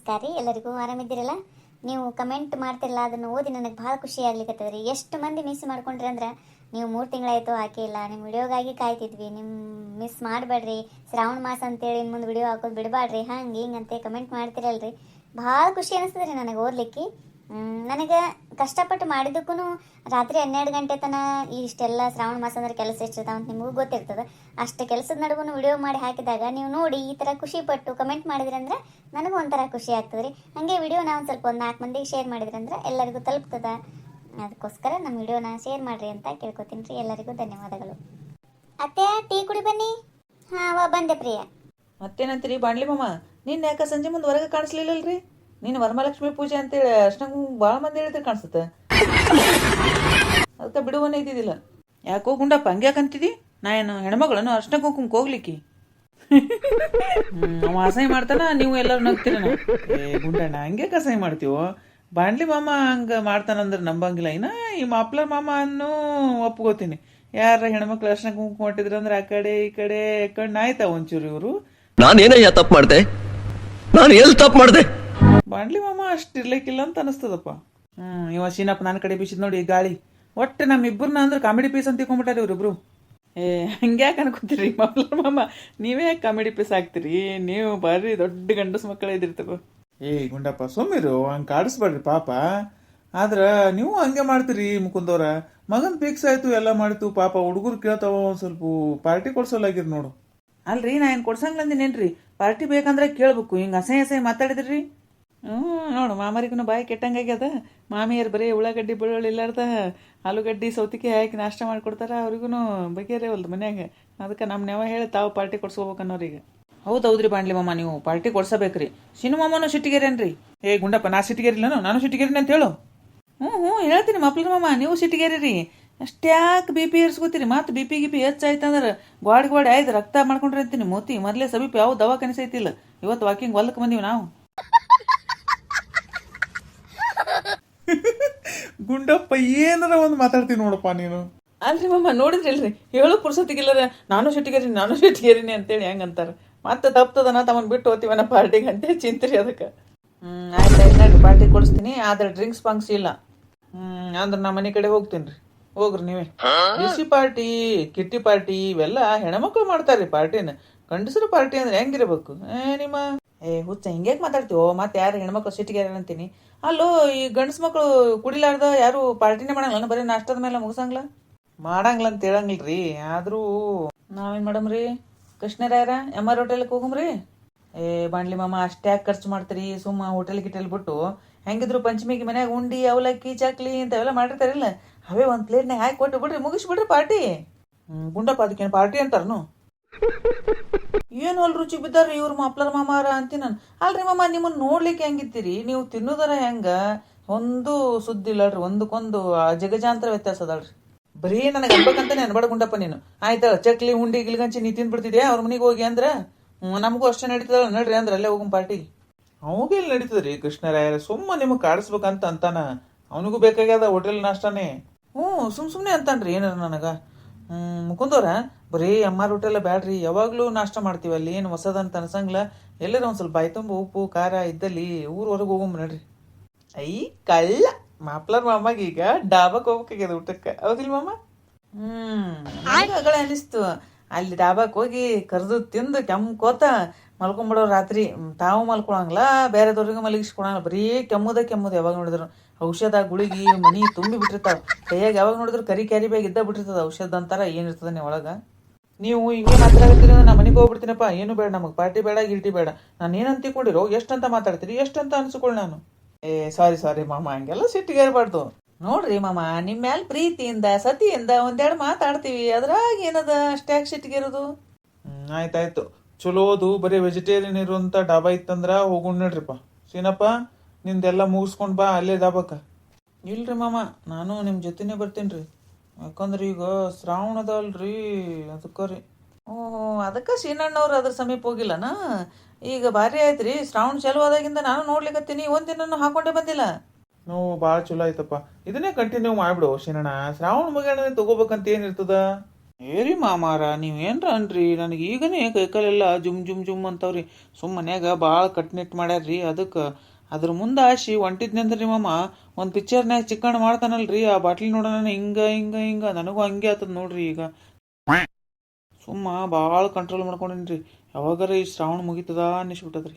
ನಮಸ್ಕಾರ ರೀ. ಎಲ್ಲರಿಗೂ ಆರಾಮಿದ್ದೀರಲ್ಲ? ನೀವು ಕಮೆಂಟ್ ಮಾಡ್ತಿರಲ್ಲ, ಅದನ್ನು ಓದಿ ನನಗೆ ಭಾಳ ಖುಷಿ ಆಗ್ಲಿಕ್ಕತ್ತದ ರೀ. ಎಷ್ಟು ಮಂದಿ ಮಿಸ್ ಮಾಡ್ಕೊಂಡ್ರಿ ಅಂದ್ರೆ, ನೀವು 3 ತಿಂಗಳಾಯಿತು ಹಾಕೇ ಇಲ್ಲ, ನಿಮ್ಮ ವಿಡಿಯೋಗಾಗಿ ಕಾಯ್ತಿದ್ವಿ, ನಿಮ್ಮ ಮಿಸ್ ಮಾಡಬೇಡ್ರಿ, ಶ್ರಾವಣ ಮಾಸ ಅಂತೇಳಿ ಇನ್ನು ಮುಂದೆ ವಿಡಿಯೋ ಹಾಕೋದು ಬಿಡಬೇಡ್ರಿ, ಹಂಗೆ ಹಿಂಗೆ ಅಂತ ಕಮೆಂಟ್ ಮಾಡ್ತಿರಲ್ರಿ. ಭಾಳ ಖುಷಿ ಅನಿಸ್ತದೆ ರೀ ನನಗೆ ಓದಲಿಕ್ಕೆ. ನನಗೆ ಕಷ್ಟಪಟ್ಟು ಮಾಡಿದ್ದಕ್ಕೂ ರಾತ್ರಿ 12 ಗಂಟೆ ತನಕ ಇಷ್ಟೆಲ್ಲ ಶ್ರಾವಣ ಮಾಸ ಅಂದ್ರೆ ಕೆಲಸ ಎಷ್ಟಿರ್ತಾವೆ ಅಂತ ನಿಮಗೂ ಗೊತ್ತಿರ್ತದೆ. ಅಷ್ಟು ಕೆಲಸದ ನಡುಗೂ ವಿಡಿಯೋ ಮಾಡಿ ಹಾಕಿದಾಗ ನೀವು ನೋಡಿ ಈ ಥರ ಖುಷಿಪಟ್ಟು ಕಮೆಂಟ್ ಮಾಡಿದ್ರಂದ್ರೆ ನನಗೂ ಒಂಥರ ಖುಷಿ ಆಗ್ತದೆ ರೀ. ಹಾಗೆ ವಿಡಿಯೋನ ಒಂದು ಸ್ವಲ್ಪ 4 ಮಂದಿಗೆ ಶೇರ್ ಮಾಡಿದ್ರಂದ್ರೆ ಎಲ್ಲರಿಗೂ ತಲುಪ್ತದೆ. ಅದಕ್ಕೋಸ್ಕರ ನಮ್ಮ ವಿಡಿಯೋನ ಶೇರ್ ಮಾಡಿರಿ ಅಂತ ಕೇಳ್ಕೊತೀನಿ ರೀ. ಎಲ್ಲರಿಗೂ ಧನ್ಯವಾದಗಳು. ಅತ್ತೆ, ಟೀ ಕುಡಿ ಬನ್ನಿ. ಹಾಂ ಬಂದೆ ಪ್ರಿಯ. ಮತ್ತೇನಂತೀರಿ ಬಾಣ್ಲಿ ಮಾಮ? ನಿನ್ನ ಯಾಕೆ ಸಂಜೆ ಮುಂದೆ ಹೊರಗೆ ಕಾಣಿಸ್ಲಿಲ್ಲಲ್ರಿ? ನೀನು ವರಮಹಾಲಕ್ಷ್ಮಿ ಪೂಜೆ ಅಂತೇಳಿ ಅಷ್ಟಂಗ ಭಾಳ ಮಂದಿ ಹೇಳಿದ್ರೆ ಕಾಣಿಸುತ್ತೆ. ಅದಕ್ಕೆ ಬಿಡುವನೇ ಇದ್ದಿದ್ದಿಲ್ಲ. ಯಾಕೋ ಗುಂಡಪ್ಪ ಹಂಗ್ಯಾಕಂತಿದಿ? ನಾ ಏನು ಹೆಣ್ಮಗಳನು ಅರ್ಶನ ಕುಂಕುಮಕ್ಕೆ ಹೋಗ್ಲಿಕ್ಕೆ? ಅವ ಅಸಹ್ಯ ಮಾಡ್ತಾನ, ನೀವು ಎಲ್ಲರೂ ನಗ್ತೀರಣ. ಗುಂಡಣ್ಣ ಹಂಗ್ಯಾಕೆ ಅಸಹ್ಯ ಮಾಡ್ತೀವೋ? ಬಾಂಡ್ಲಿ ಮಾಮ ಹಂಗೆ ಮಾಡ್ತಾನಂದ್ರೆ ನಂಬಂಗಿಲ್ಲ. ಇನ್ನ ಈ ಮಾಪ್ಲರ್ ಮಾಮ ಅನ್ನೂ ಒಪ್ಕೋತೀನಿ. ಯಾರ ಹೆಣ್ಮಕ್ಳು ಅರ್ಶನ ಕುಂಕುಮ ಹೊಟ್ಟಿದ್ರು ಅಂದ್ರೆ ಆ ಕಡೆ ಈ ಕಡೆ ಕಣ್ಣಾಯ್ತಾ ಒಂಚೂರು ಇವರು. ನಾನೇನಯ್ಯ ತಪ್ಪು ಮಾಡ್ದೆ? ನಾನು ಎಲ್ಲಿ ತಪ್ಪು ಮಾಡ್ದೆ? ಬಾಂಡ್ಲಿ ಮಾಮ ಅಷ್ಟಿರ್ಲಿಕ್ಕಿಲ್ಲ ಅಂತ ಅನಿಸ್ತದಪ್ಪ. ಇವ ಶೀನಪ್ಪ ನನ್ನ ಕಡೆ ಬೀಸಿದ್ ನೋಡಿ ಗಾಳಿ. ಒಟ್ಟು ನಮ್ಮಿಬ್ಬರನ್ನ ಅಂದ್ರೆ ಕಾಮಿಡಿ ಪೀಸ್ ಅಂತ ತಿಳ್ಕೊಂಬಿಟ್ಟಾರ ಇವ್ರಿಬ್ರು. ಹಂಗ್ಯಾಕೆ ಅನ್ಕೋತೀರಿ ಮಾಪ್ಲರ್ ಮಾಮ? ನೀವೇ ಕಾಮಿಡಿ ಪೀಸ್ ಆಗ್ತೀರಿ? ನೀವು ಬಾರಿ ದೊಡ್ಡ ಗಂಡಸ ಮಕ್ಕಳ ಇದಿರ್ತವ. ಗುಂಡಪ್ಪ ಸುಮ್ಮಿರು, ಹಂಗೆ ಕಾಡಿಸ್ಬೇಡ್ರಿ ಪಾಪ. ಆದ್ರ ನೀವು ಹಂಗೆ ಮಾಡ್ತೀರಿ ಮುಕುಂದವ್ರ. ಮಗನ್ ಫಿಕ್ಸ್ ಆಯ್ತು, ಎಲ್ಲ ಮಾಡಿತು, ಪಾಪ ಹುಡುಗರು ಕೇಳ್ತಾವ, ಒಂದ್ ಸ್ವಲ್ಪ ಪಾರ್ಟಿ ಕೊಡ್ಸೋಲಾಗಿರ್ ನೋಡು. ಅಲ್ರಿ, ನಾ ಏನು ಕೊಡ್ಸಂಗ್ಲಂದಿನೇನ್ರಿ? ಪಾರ್ಟಿ ಬೇಕಂದ್ರೆ ಕೇಳ್ಬೇಕು. ಹಿಂಗೆ ಅಸಹ್ಯ ಮಾತಾಡಿದ್ರಿ. ನೋಡು ಮಾಮರಿಗೂ ಬಾಯಿ ಕೆಟ್ಟಂಗಾಗ್ಯದ. ಮಾಮಿಯರು ಬರೀ ಉಳ್ಳಾಗಡ್ಡಿ ಬೆಳ್ಳುಳ್ಳಿ ಇಲ್ಲಾರ್ದ ಆಲೂಗಡ್ಡಿ ಸೌತಿಗೆ ಹಾಕಿ ನಾಷ್ಟ ಮಾಡಿಕೊಡ್ತಾರ. ಅವ್ರಿಗೂ ಬಗೆಯರೇ ಹೊಲ್ದು ಮನ್ಯಾಗ. ಅದಕ್ಕೆ ನಮ್ಮ ನೆವ ಹೇಳಿ ತಾವು ಪಾರ್ಟಿ ಕೊಡ್ಸ್ಕೋಬೇಕನ್ನೋರಿಗೆ. ಹೌದ್ರಿ ಬಾಂಡ್ಲಿ ಮಾಮ, ನೀವು ಪಾರ್ಟಿ ಕೊಡ್ಸಬೇಕ್ರಿ. ಶಿನು ಮಾಮನು ಸಿಟ್ಟಿಗೇರೇನ್ರಿ? ಗುಂಡಪ್ಪ, ನಾ ಸಿಟ್ಟಿಗೇರಿಲ್ಲನು? ನಾನು ಸಿಟ್ಟಿಗೇರಿನ ಅಂತ ಹೇಳು. ಹ್ಞೂ ಹೇಳ್ತೀನಿ ಮಾಪ್ಲರ್ ಮಾಮ, ನೀವು ಸಿಟ್ಟಿಗೇರಿ. ಅಷ್ಟ್ಯಾಕೆ ಬಿ ಪಿ ಏರ್ಸ್ಕೋತೀರಿ? ಮತ್ತು ಬಿ ಪಿ ಹೆಚ್ಚಾಯ್ತಂದ್ರೆ ಗೋಡಿ ಆಯ್ತು ರಕ್ತ ಮಾಡ್ಕೊಂಡ್ರಿ ಅಂತೀನಿ. ಮೋತಿ ಮೊದಲೇ ಸಮೀಪ ಯಾವ ದವಾಖಾನೆ ಸೈತಿಲ್ಲ. ಇವತ್ತು ವಾಕಿಂಗ್ ಹೊಲಕ್ಕೆ ಬಂದೀವಿ ನಾವು. ಗುಂಡಪ್ಪ ಏನಾರ ಒಂದು ಮಾತಾಡ್ತೀನಿ ನೋಡಪ್ಪ ನೀನು. ಅಲ್ರಿ ಮಾಮ, ನೋಡಿದ್ರಿಲ್ರಿ, ಹೇಳು ಪುರ್ಸತಿಗಿಲ್ಲರ ನಾನು ಸಿಟ್ಟಿಗೇರಿನಿ ಅಂತೇಳಿ ಹೆಂಗಂತಾರೆ. ಮತ್ತೆ ತಪ್ತದನ ತಮ್ಮನ್ ಬಿಟ್ಟು ಹೋಗ್ತೀವನ ಪಾರ್ಟಿಗೆ ಅಂತೇಳಿ ಚಿಂತ್ರಿ ಅದಕ್ಕೆ. ಆಯ್ತು ನೋಡ್ರಿ, ಪಾರ್ಟಿ ಕೊಡಿಸ್ತೀನಿ. ಆದ್ರೆ ಡ್ರಿಂಕ್ಸ್ ಪಾಂಕ್ಸ್ ಇಲ್ಲ. ಅಂದ್ರೆ ನಾ ಮನೆ ಕಡೆ ಹೋಗ್ತೀನಿ ರೀ. ಹೋಗ್ರಿ ನೀವೇ. ಬಿಸಿ ಪಾರ್ಟಿ, ಕಿಟ್ಟಿ ಪಾರ್ಟಿ ಇವೆಲ್ಲ ಹೆಣ್ಮಕ್ಳು ಮಾಡ್ತಾರ್ರಿ ಪಾರ್ಟಿನ. ಗಂಡಸರು ಪಾರ್ಟಿ ಅಂದ್ರೆ ಹೆಂಗಿರ್ಬೇಕು? ನಿಮ್ಮ ಹುಚ್ಚ ಹಿಂಗ್ಯಾಕೆ ಮಾತಾಡ್ತೀವೋ? ಮತ್ತೆ ಯಾರು ಹೆಣ್ಮಕ್ಳು ಸಿಟ್ಟಿಗೇರ ಅಂತೀನಿ? ಅಲ್ಲೋ, ಈ ಗಂಡಸ್ ಮಕ್ಳು ಕುಡಿಲಾರ್ದ ಯಾರು ಪಾರ್ಟಿನೇ ಮಾಡಂಗಿಲ್ಲ, ಬರೀ ನಾಷ್ಟದ ಮೇಲೆ ಮುಗಿಸಂಗ್ಲ ಮಾಡಂಗಿಲ್ಲ ಅಂತ ಹೇಳಂಗಿಲ್ರಿ. ಆದ್ರೂ ನಾವೇನ್ ಮಾಡಮ್ರಿ? ಕೃಷ್ಣರಾಯರ MR ಹೋಟೆಲ್ಗೆ ಹೋಗಮ್ರಿ. ಬಾಂಡ್ಲಿ ಮಾಮ, ಅಷ್ಟ್ಯಾಕೆ ಖರ್ಚು ಮಾಡ್ತೀರಿ? ಸುಮ್ಮ ಹೋಟೆಲ್ ಗಿಟೆಲ್ ಬಿಟ್ಟು ಹೆಂಗಿದ್ರು ಪಂಚಮಿಗೆ ಮನ್ಯಾಗ ಉಂಡಿ ಅವಲಕ್ಕಿ ಚಕ್ಲಿ ಇಂಥವೆಲ್ಲ ಮಾಡಿರ್ತಾರಿಲ್ಲ, ಅವೇ ಒಂದು ಪ್ಲೇಟ್ನಾಗ ಹಾಕಿ ಕೊಟ್ಟು ಬಿಡ್ರಿ, ಮುಗಿಸ್ಬಿಡ್ರಿ ಪಾರ್ಟಿ. ಗುಂಡಪ್ಪ, ಅದಕ್ಕೇನು ಪಾರ್ಟಿ ಅಂತಾರನು? ಏನು ಅಲ್ಲಿ ರುಚಿ ಬಿದ್ದಾರ್ರಿ ಇವ್ರು ಮಾಪ್ಲರ್ ಮಾಮಾರ ಅಂತೀನಿ ನಾನು. ಅಲ್ರಿ ಮಾಮ, ನಿಮ್ಮನ್ನ ನೋಡ್ಲಿಕ್ಕೆ ಹೆಂಗಿತ್ತೀರಿ? ನೀವು ತಿನ್ನೋದರ ಹೆಂಗ? ಒಂದು ಸುದ್ದಿ ಇಲ್ಲಲ್ರಿ, ಒಂದಕ್ಕೊಂದು ಜಗಜಾಂತರ ವ್ಯತ್ಯಾಸ ಅದಲ್ರಿ. ಬರೀ ನನಗೆ ಅನ್ಬೇಕಂತಾನೆ ಅನ್ಬೇಡ ಗುಂಡಪ್ಪ ನೀನು. ಆಯ್ತಲ್ಲ, ಚಕ್ಲಿ ಉಂಡಿ ಗಿಲ್ಗಂಚಿ ನೀ ತಿಂದ್ಬಿಡ್ತಿದ್ಯಾ ಅವ್ರ ಮನೆಗೆ ಹೋಗಿ ಅಂದ್ರ? ನಮಗೂ ಅಷ್ಟೇ ನಡೀತದಲ್ಲ, ನಡ್ರಿ ಅಂದ್ರೆ ಅಲ್ಲೇ ಹೋಗಮ್ ಪಾರ್ಟಿ. ಅವಾಗೆಲ್ಲಿ ನಡೀತದ್ರಿ ಕೃಷ್ಣರಾಯರ? ಸುಮ್ಮ ನಿಮಗೆ ಕಾಡಿಸ್ಬೇಕಂತ ಅಂತಾನ. ಅವನಿಗೂ ಬೇಕಾಗ್ಯದ ಹೋಟೆಲ್ ನಾಷ್ಟಾನೇ. ಸುಮ್ನೆ ಅಂತಾನ್ರಿ ಏನಾರ ನನಗ. ಮುಕುಂದವ್ರ, ಬರೀ MR ಹೋಟೆಲ್ ಬ್ಯಾಡ್ರಿ, ಯಾವಾಗ್ಲೂ ನಾಷ್ಟ ಮಾಡ್ತೀವಿ ಅಲ್ಲಿ, ಏನು ಹೊಸದಂತ ಅನ್ಸಂಗ್ಲ. ಎಲ್ಲರ ಒಂದ್ ಸ್ವಲ್ಪ ಬಾಯಿ ತುಂಬ ಉಪ್ಪು ಖಾರ ಇದ್ದಲ್ಲಿ ಊರವರೆಗೆ ಹೋಗಮ್ ನಡ್ರಿ. ಐ ಕಳ್ಳ ಮಾಪ್ಲರ್ ಮಾಮಾಗ ಈಗ ಡಾಬಾಕ್ ಹೋಗ್ಬೇಕಾಗ್ಯದ ಊಟಕ್ಕೆ, ಹೌದಿಲ್ ಮಾಮ? ಅಗಳ ಅನಿಸ್ತು. ಅಲ್ಲಿ ಡಾಬಾಕ್ ಹೋಗಿ ಕರ್ದು ತಿಂದು ಕೆಮ್ಕೋತ ಮಲ್ಕೊಂಡ್ಬಿಡೋ ರಾತ್ರಿ. ತಾವು ಮಲ್ಕೊಳಂಗಿಲ್ಲ, ಬೇರೆದವ್ರಿಗೂ ಮಲಗಿಸ್ಕೊಳಂಗಿಲ್ಲ. ಬರೀ ಕೆಮ್ಮುದ ಯಾವಾಗ ನೋಡಿದ್ರು. ಔಷಧ ಗುಳಿಗಿ ಮನಿ ತುಂಬಿ ಬಿಟ್ಟಿರ್ತಾವ. ಕೈಯಾಗ ಯಾವಾಗ ನೋಡಿದ್ರು ಕರಿ ಕ್ಯಾರಿ ಬ್ಯಾಗ್ ಇದ್ದ ಬಿಟ್ಟಿರ್ತದ. ಔಷಧ ಅಂತಾರ ಏನಿರ್ತದ ನೀವು ಒಳಗ. ನೀವು ಹಿಂಗೆ ಮಾತಾಡ್ತೀರಿ ಅಂದ್ರೆ ನಾ ಮನೆಗೆ ಹೋಗ್ಬಿಡ್ತೀನಪ್ಪ. ಏನು ಬೇಡ ನಮಗೆ, ಪಾರ್ಟಿ ಬೇಡ ಗಿಲ್ಟಿ ಬೇಡ. ನಾನು ಏನಂತ ತಿಳ್ಕೊಂಡಿರೋ? ಎಷ್ಟಂತ ಮಾತಾಡ್ತೀರಿ? ಎಷ್ಟಂತ ಅನ್ಸ್ಕೊಳ್ಳಿ ನಾನು. ಸಾರಿ ಮಾಮ, ಹಂಗೆಲ್ಲ ಸಿಟ್ಟಿಗೇರ್ಬಾರ್ದು. ನೋಡ್ರಿ ಮಾಮ, ನಿಮ್ಮ ಮ್ಯಾಲ ಪ್ರೀತಿಯಿಂದ ಸತಿಯಿಂದ ಒಂದೆರಡು ಮಾತಾಡ್ತೀವಿ, ಅದ್ರಾಗ ಏನದ ಅಷ್ಟ್ಯಾಕ್ ಸಿಟ್ಟಿಗೇರೋದು? ಆಯ್ತಾಯ್ತು. ಚಲೋದು ಬರೀ ವೆಜಿಟೇರಿಯನ್ ಇರುವಂತ ಡಾಬಾ ಇತ್ತಂದ್ರ ಹೋಗೋಣ ನಡ್ರಿಪ್ಪ. ಸೀನಪ್ಪ, ನಿಂದೆಲ್ಲ ಮುಗಿಸ್ಕೊಂಡ್ ಬಾ ಅಲ್ಲೇ ಡಾಬಾಕ. ಇಲ್ರಿ ಮಾಮ, ನಾನು ನಿಮ್ಮ ಜೊತೆನೇ ಬರ್ತೀನಿ. ಯಾಕಂದ್ರೆ ಈಗ ಶ್ರಾವಣದ ಅಲ್ರಿ, ಅದಕ್ಕ ರೀ. ಅದಕ್ಕೆ ಸೀನಣ್ಣವ್ರು ಅದ್ರ ಸಮೀಪ ಹೋಗಿಲ್ಲನ. ಈಗ ಭಾರಿ ಆಯ್ತ್ರಿ, ಶ್ರಾವಣ ಚಾಲು ಆದಾಗಿಂದ ನಾನು ನೋಡ್ಲಿಕ್ಕತ್ತೀನಿ, ಒಂದಿನ ಹಾಕೊಂಡೇ ಬಂದಿಲ್ಲ. ನಾವು ಭಾಳ ಚಲೋ ಆಯ್ತಪ್ಪ. ಇದನ್ನೇ ಕಂಟಿನ್ಯೂ ಮಾಡ್ಬಿಡು ಶೀನಣ್ಣ. ಶ್ರಾವಣ ಮುಗಿಯಣ್ಣ ತಗೋಬೇಕಂತ ಏನಿರ್ತದ? ಏರಿ ಮಾಮಾರ ನೀವೇನ್ರ ಅನ್ರಿ ನನಗೆ ಈಗನೇ ಕೈಕಾಲೆಲ್ಲ ಜುಮ್ ಜುಮ್ ಜುಮ್ ಅಂತವ್ರಿ ಮನ್ಯಾಗ ಭಾಳ ಕಟ್ನಿಟ್ಟು ಮಾಡ್ಯಾರ್ರಿ ಅದಕ್ಕೆ ಅದ್ರ ಮುಂದೆ ಆಶಿ ಹೊಂಟಿದ್ನಂದ್ರಿ ಮಾಮ ಒಂದು ಪಿಕ್ಚರ್ನ್ಯಾಗ ಚಿಕ್ಕಣ್ಣ ಮಾಡ್ತಾನಲ್ರಿ ಆ ಬಾಟ್ಲಿ ನೋಡೋಣ ಹಿಂಗ ಹಿಂಗ ಹಿಂಗ ನನಗೂ ಹಂಗೆ ಆತದ ನೋಡ್ರಿ ಈಗ ಭಾಳ ಕಂಟ್ರೋಲ್ ಮಾಡ್ಕೊಂಡೇನ್ರಿ ಯಾವಾಗಾರ ಈ ಶ್ರಾವಣ ಮುಗಿತದ ಅನ್ನಿಸ್ಬಿಟ್ಟದ್ರಿ.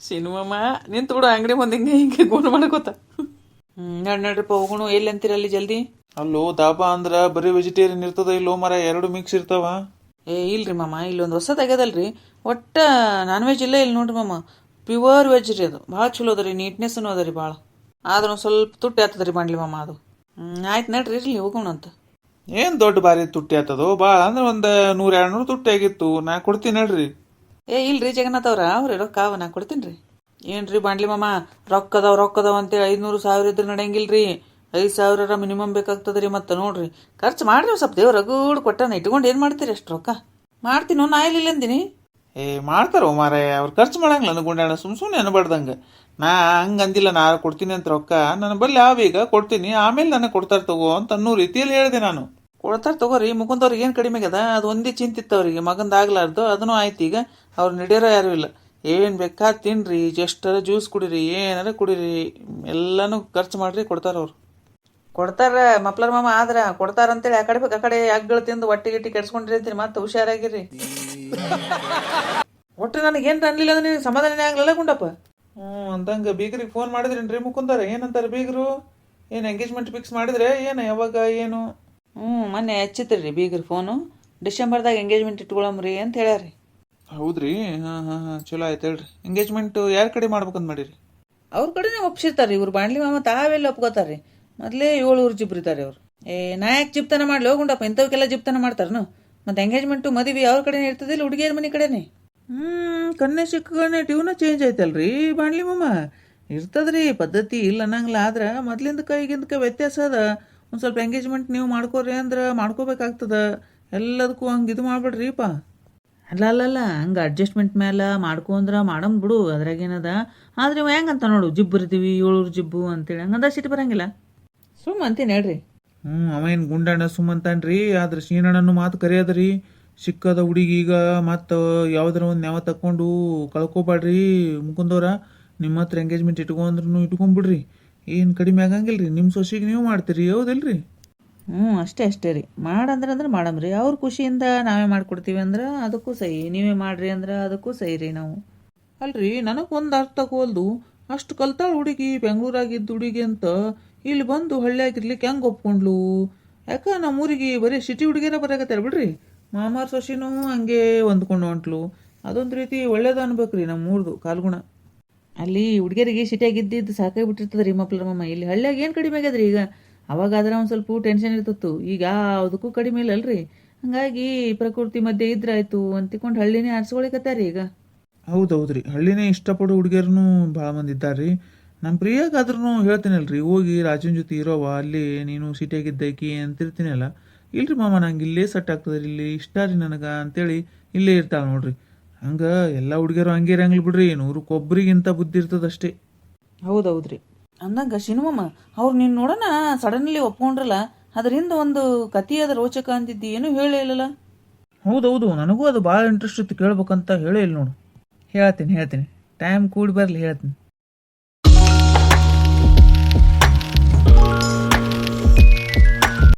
ಸಿನಿಮಮ್ಮ ನಿಂತು ಬಿಡು ಅಂಗಡಿ ಮುಂದೆ ಹಿಂಗೆ ಗೋಣ್ ಮಾಡ್ಕೋತ. ನಡ್ರಿಪ್ಪ ಹೋಗೋಣ ಎಲ್ಲಿ ಅಂತೀರಲ್ಲಿ ಜಲ್ದಿ. ಅಲ್ಲೋ ದಾಬಾ ಅಂದ್ರ ಬರೀ ವೆಜಿಟೇರಿಯನ್ ಇರ್ತದ ಇಲ್ಲೋ ಮರ ಎರಡು ಮಿಕ್ಸ್ ಇರ್ತಾವ. ಇಲ್ರಿ ಮಾಮ ಇಲ್ಲೊಂದು ಹೊಸದಾಗ್ಯದಲ್ರಿ ಒಟ್ಟ ನಾನ್ ವೆಜ್ ಇಲ್ಲ ಇಲ್ಲಿ ನೋಡ್ರಿ ಮಾಮ ಪ್ಯೂರ್ ವೆಜ್ ರೀ ಅದು ಭಾಳ ಚಲೋ ಅದ ರೀ ನೀಟ್ನೆಸ್ನು ಅದ ರೀ ಭಾಳ ಆದ್ರೂ ಸ್ವಲ್ಪ ತುಟ್ಟಿ ಆಗ್ತದ ರೀ ಮಾಡ್ಲಿ ಮಾಮ ಅದು. ಆಯ್ತು ನಡ್ರಿ ಇರ್ಲಿ ಹೋಗೋಣ ಅಂತ. ಏನ್ ದೊಡ್ಡ ಬಾರಿ ತುಟ್ಟಿ ಆತದೋ ಭಾಳ ಅಂದ್ರೆ ಒಂದು 100-200 ತುಟ್ಟಿ ಆಗಿತ್ತು ನಾ ಕೊಡ್ತೀನಿ ನಡ್ರಿ. ಇಲ್ರಿ ಜಗನ್ನಾಥ್ ಅವ್ರ ಅವ್ರಿ ರೊಕ್ಕ ನಾ ಕೊಡ್ತೀನಿ ರೀ. ಏನ್ರಿ ಬಾಂಡ್ಲಿ ಮಾಮ ರೊಕ್ಕದವ್ ಅಂತೇಳಿ 500,000 ಇದ್ರೆ ನಡೆಯಂಗಿಲ್ರಿ 5,000 ಮಿನಿಮಮ್ ಬೇಕಾಗ್ತದ್ರಿ. ಮತ್ತೆ ನೋಡ್ರಿ ಖರ್ಚು ಮಾಡ್ರಿ ಸ್ವಲ್ಪ ದೇವ್ರ ರಗೂಡ್ ಕೊಟ್ಟಾನ ಇಟ್ಕೊಂಡು ಏನು ಮಾಡ್ತೀರಿ ಅಷ್ಟು ರೊಕ್ಕ ಮಾಡ್ತೀನಿ ನಾ ಇಲ್ಲ ಅಂದಿನಿ. ಮಾಡ್ತಾರೋ ಮಾರಾಯ ಅವ್ರು ಖರ್ಚು ಮಾಡಂಗಿಲ್ಲ ನನಗುಂಡಾಣ ಸುಮ್ಮನೆ ಅನ್ಬಾರ್ದಂಗೆ. ನಾ ಹಂಗೆ ಅಂದಿಲ್ಲ ನಾ ಕೊಡ್ತೀನಿ ಅಂತ ರೊಕ್ಕ ನನ್ನ ಬಲ್ಲಿ ಯಾವೀಗ ಕೊಡ್ತೀನಿ ಆಮೇಲೆ ನನಗೆ ಕೊಡ್ತಾರೆ ತಗೋ ಅಂತ ಅನ್ನೋ ರೀತಿಯಲ್ಲಿ ಹೇಳಿದೆ ನಾನು. ಕೊಡ್ತಾರೆ ತಗೋರಿ ಮುಕುಂದವ್ರಿಗೆ ಏನು ಕಡಿಮೆ ಆಗ್ಯದ ಅದು ಒಂದೇ ಚಿಂತಿತ್ತು ಅವರಿಗೆ ಮಗಂದಾಗ್ಲಾರ್ದು ಅದನ್ನು ಆಯ್ತು. ಈಗ ಅವ್ರು ನಡೆಯೋರೋ ಯಾರು ಇಲ್ಲ ಏನು ಬೇಕಾ ತಿನ್ರಿ ಎಷ್ಟರ ಜ್ಯೂಸ್ ಕುಡೀರಿ ಏನಾರ ಕುಡೀರಿ ಎಲ್ಲನೂ ಖರ್ಚು ಮಾಡ್ರಿ ಕೊಡ್ತಾರ ಅವ್ರು. ಕೊಡ್ತಾರ ಮಪ್ಲರ್ ಮಾಮ ಆದ್ರ ಕೊಡ್ತಾರಂತೇಳಿ ಆ ಕಡೆ ಬೇಕು ಆ ಕಡೆ ಅಗ್ಗಳು ತಿಂದು ಒಟ್ಟಿಗಿಟ್ಟಿ ಕೆಡ್ಸ್ಕೊಂಡ್ರಿ ಅಂತೀರಿ ಮತ್ತೆ ಹುಷಾರಾಗಿರಿ. ಒಟ್ಟು ನನಗೇನು ಅನ್ಲಿಲ್ಲ ಅಂದ್ರೆ ನಿನಗೆ ಸಮಾಧಾನ ಆಗ್ಲಿಲ್ಲ ಗುಂಡಪ್ಪ. ಅಂದಂಗೆ ಬೀಗರಿಗೆ ಫೋನ್ ಮಾಡಿದ್ರೇನ್ರಿ ಮುಕುಂದಾರ ಏನಂತಾರೆ ಬೀಗರು? ಏನು ಎಂಗೇಜ್ಮೆಂಟ್ ಫಿಕ್ಸ್ ಮಾಡಿದ್ರೆ ಏನು ಯಾವಾಗ ಏನು? ಮೊನ್ನೆ ಹಚ್ಚಿತ್ರಿ ಬೀಗರ್ ಫೋನು ಡಿಸೆಂಬರ್ದಾಗ ಎಂಗೇಜ್ಮೆಂಟ್ ಇಟ್ಕೊಳಮ್ರಿ ಅಂತ ಹೇಳ್ಯಾರಿ. ಹೌದ್ರಿ ಹಾಂ ಚಲೋ ಆಯ್ತು ಹೇಳ್ರಿ. ಎಂಗೇಜ್ಮೆಂಟ್ ಯಾರ ಕಡೆ ಮಾಡ್ಬೇಕಂತ ಮಾಡಿರಿ? ಅವ್ರ ಕಡೆನೇ ಒಪ್ಸಿರ್ತಾರೆ ಇವ್ರು ಬಾಂಡ್ಲಿ ಮಾಮ ತಾವೆಲ್ಲ ಒಪ್ಕೋತಾರ್ರಿ. ಮೊದಲೇ 7 ಜಿಬ್ರಿತಾರೆ ಅವ್ರು. ನಾ ಯಾಕೆ ಜಿಪ್ತನ ಮಾಡ್ಲಿ ಹೋಗುಂಡಪ್ಪ ಇಂಥವಕ್ಕೆಲ್ಲ ಜಿಪ್ತನ ಮಾಡ್ತಾರನು. ಮತ್ತೆ ಎಂಗೇಜ್ಮೆಂಟು ಮದುವೆ ಅವ್ರ ಕಡೆನೇ ಇರ್ತದಿಲ್ಲ ಹುಡುಗಿಯರ ಮನೆ ಕಡೆನೇ. ಕನ್ನೆ ಸಿಕ್ಕನೆ ಟ್ಯೂನ ಚೇಂಜ್ ಆಯ್ತಲ್ರಿ ಬಾಂಡ್ಲಿ ಮಾಮ. ಇರ್ತದ್ರಿ ಪದ್ಧತಿ ಇಲ್ಲ ಅನ್ನಂಗಿಲ್ಲ ಆದ್ರೆ ಮೊದ್ಲಿಂದ ಕೈಗಿಂದಕ್ಕೆ ವ್ಯತ್ಯಾಸ ಅದ. ಒಂದು ಸ್ವಲ್ಪ ಎಂಗೇಜ್ಮೆಂಟ್ ನೀವು ಮಾಡ್ಕೋರಿ ಅಂದ್ರೆ ಮಾಡ್ಕೋಬೇಕಾಗ್ತದ. ಎಲ್ಲದಕ್ಕೂ ಹಂಗೆ ಇದು ಮಾಡ್ಬಿಡ್ರಿಪ್ಪ. ಅಲ್ಲ ಹಂಗೆ ಅಡ್ಜಸ್ಟ್ಮೆಂಟ್ ಮೇಲೆ ಮಾಡ್ಕೊಂಡ್ರ ಮಾಡಮ್ ಬಿಡು ಅದ್ರಾಗೇನದ. ಆದ್ರೆ ಇವ ಹೆಂಗಂತ ನೋಡು ಜಿಬ್ಬು ಇರ್ತೀವಿ 7 ಜಿಬ್ಬು ಅಂತೇಳಿ ಹಂಗಂದ ಸಿಟ್ಟು ಬರಂಗಿಲ್ಲ ಸುಮ್ಮ ಅಂತೀನಿ ಹೇಳ್ರಿ. ಅವ ಏನು ಗುಂಡಣ್ಣ ಸುಮ್ಮಂತಾನ್ರಿ ಆದ್ರೆ ಶ್ರೀನಣ್ಣನು ಮಾತು ಕರೆಯದ್ರಿ. ಸಿಕ್ಕದ ಹುಡುಗಿ ಈಗ ಮತ್ತು ಯಾವ್ದಾರ ಒಂದು ನ್ಯಾವ ತಕ್ಕೊಂಡು ಕಳ್ಕೊಬೇಡ್ರಿ ಮುಕುಂದವ್ರ. ನಿಮ್ಮ ಹತ್ರ ಎಂಗೇಜ್ಮೆಂಟ್ ಇಟ್ಕೊಂಡ್ರು ಇಟ್ಕೊಂಡ್ಬಿಡ್ರಿ ಏನು ಕಡಿಮೆ ಆಗಂಗಿಲ್ರಿ. ನಿಮ್ಮ ಸೊಸಿಗೆ ನೀವು ಮಾಡ್ತೀರಿ ಹೌದಿಲ್ರಿ? ಅಷ್ಟೇ ರೀ ಮಾಡಂದ್ರೆ ಮಾಡಮ್ರಿ. ಅವ್ರ ಖುಷಿಯಿಂದ ನಾವೇ ಮಾಡ್ಕೊಡ್ತೀವಿ ಅಂದ್ರೆ ಅದಕ್ಕೂ ಸಹಿ, ನೀವೇ ಮಾಡ್ರಿ ಅಂದ್ರೆ ಅದಕ್ಕೂ ಸಹಿ ರೀ ನಾವು. ಅಲ್ರಿ ನನಗೊಂದು ಅರ್ಥ ಹೋಲ್ದು. ಅಷ್ಟು ಕಲ್ತಾಳ ಹುಡುಗಿ ಬೆಂಗಳೂರಾಗಿದ್ದ ಹುಡುಗಿ ಅಂತ ಇಲ್ಲಿ ಬಂದು ಹಳ್ಳಿಯಾಗಿರ್ಲಿಕ್ಕೆ ಹೆಂಗೆ ಒಪ್ಕೊಂಡ್ಲು? ಯಾಕೆ ನಮ್ಮೂರಿಗೆ ಬರೀ ಸಿಟಿ ಹುಡುಗಿಯರ ಬರಾಕತ್ತಾರ ಬಿಡ್ರಿ. ಮಾಮಾರ್ ಸೊಸಿನೂ ಹಂಗೆ ಹೊಂದ್ಕೊಂಡು ಹೊಂಟ್ಲು. ಅದೊಂದು ರೀತಿ ಒಳ್ಳೇದು ಅನ್ಬೇಕ್ರಿ ನಮ್ಮೂರ್ದು ಕಾಲ್ಗುಣ. ಅಲ್ಲಿ ಹುಡುಗಿಯರಿಗೆ ಸಿಟಿಯಾಗಿದ್ದು ಸಾಕಾಗಿ ಬಿಟ್ಟಿರ್ತದೆ ರೀ ಮಪ್ಲರ ಮಾಮ. ಇಲ್ಲಿ ಹಳ್ಳಿಯಾಗ ಏನು ಕಡಿಮೆ ಆಗ್ಯದ್ರಿ ಈಗ. ಅವಾಗಾದ್ರೆ ಒಂದು ಸ್ವಲ್ಪ ಟೆನ್ಷನ್ ಇರ್ತಿತ್ತು, ಈಗ ಯಾವುದಕ್ಕೂ ಕಡಿಮೆ ಇಲ್ಲಲ್ರಿ. ಹಂಗಾಗಿ ಪ್ರಕೃತಿ ಮಧ್ಯೆ ಇದ್ರಾಯ್ತು ಅಂತಿಕೊಂಡು ಹಳ್ಳಿನೇ ಆರಿಸ್ಕೊಳಿಕತ್ತಾರ ಈಗ. ಹೌದೌದ್ರಿ ಹಳ್ಳಿನೇ ಇಷ್ಟಪಡೋ ಹುಡುಗಿಯರ್ನು ಭಾಳ ಮಂದಿ ಇದ್ದಾರ್ರಿ. ನಮ್ಮ ಪ್ರಿಯಾಗಾದ್ರೂ ಹೇಳ್ತೀನಲ್ರಿ ಹೋಗಿ ರಾಜನ ಜೊತೆ ಇರೋವ ಅಲ್ಲಿ ನೀನು ಸಿಟಿಯಾಗಿದ್ದೈಕಿ ಅಂತಿರ್ತೀನಲ್ಲ. ಇಲ್ರಿ ಮಾಮ ನಂಗೆ ಇಲ್ಲೇ ಸೆಟ್ ಆಗ್ತದೆ ರೀ ಇಲ್ಲಿ ಇಷ್ಟ ರೀ ನನಗೆ ಅಂತೇಳಿ ಇಲ್ಲೇ ಇರ್ತಾಳೆ ನೋಡ್ರಿ. ಹಂಗೆ ಎಲ್ಲ ಹುಡುಗಿಯರು ಹಂಗೆ ಇರಂಗಿಲ್ಲ ಬಿಡ್ರಿ 100ಕ್ಕೊಬ್ರಿಗಿಂತ ಬುದ್ಧಿ ಇರ್ತದಷ್ಟೇ. ಹೌದೌದ್ರಿ ಅಂದಂಗ ಶಿನುಮಮ್ಮ ಅವ್ರು ನೀನು ನೋಡೋಣ ಸಡನ್ಲಿ ಒಪ್ಕೊಂಡ್ರಲ್ಲ ಅದರಿಂದ ಒಂದು ಕಥೆ ಅದ ರೋಚಕ ಅಂತಿದ್ದಿ ಏನೂ ಹೇಳೇ ಇಲ್ಲಲ್ಲ. ಹೌದೌದು ನನಗೂ ಅದು ಭಾಳ ಇಂಟ್ರೆಸ್ಟ್ ಇತ್ತು ಕೇಳ್ಬೇಕಂತ ಹೇಳೇ ಇಲ್ಲ ನೋಡು. ಹೇಳ್ತೀನಿ ಟೈಮ್ ಕೂಡಿ ಬರಲಿ ಹೇಳ್ತೀನಿ.